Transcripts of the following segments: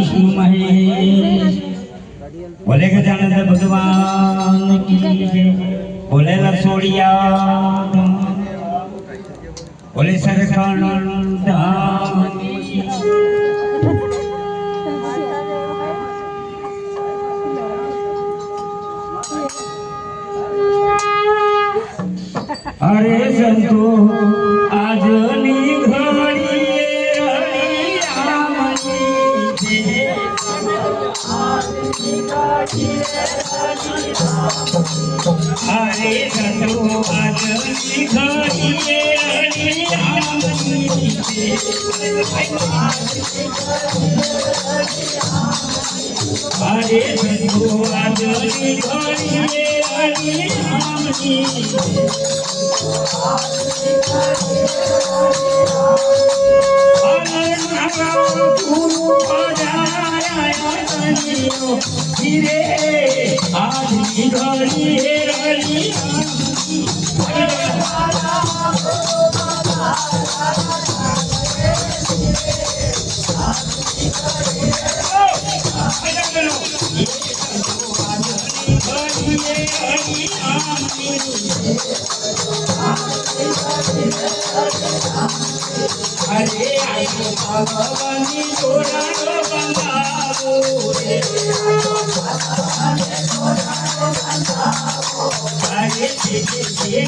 विष्णु महेश बोले गजानंद भगवान की जय बोले रसोड़िया बोले सरखंड धाम की अरे संतो आज हरे संतो आज घड़िए हरे संतो आज घड़िए धीरे आज की घड़ी है रली अरे आयो भगवानी तोरा बंदाओ अरे तेरे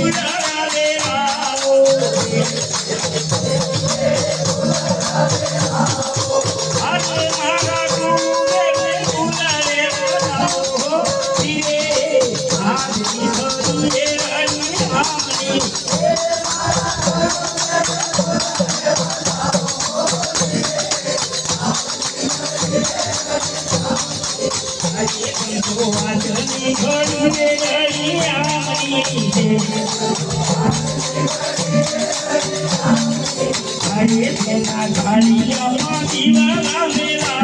उड़ा दे आओ अरे मारा तू मेरे उड़ा दे आओ तेरे आज की घड़ी है अरे तेरा घड़िया दीवाना मेरा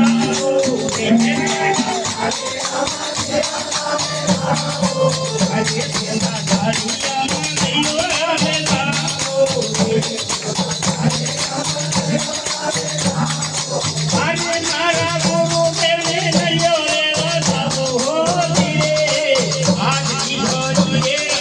अरे तेरा घड़िया दीवाना मेरा अरे नारा गुरु मेरे नयो रे बताओ हो तेरे आज की घड़ी है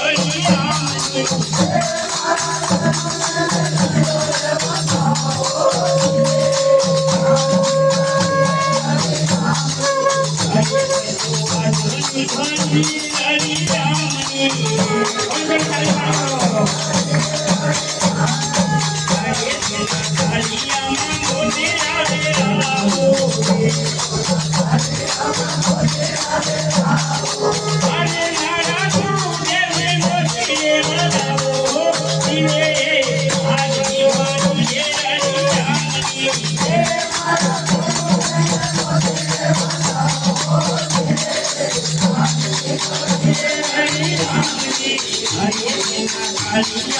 अलिया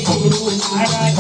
गुरु महाराज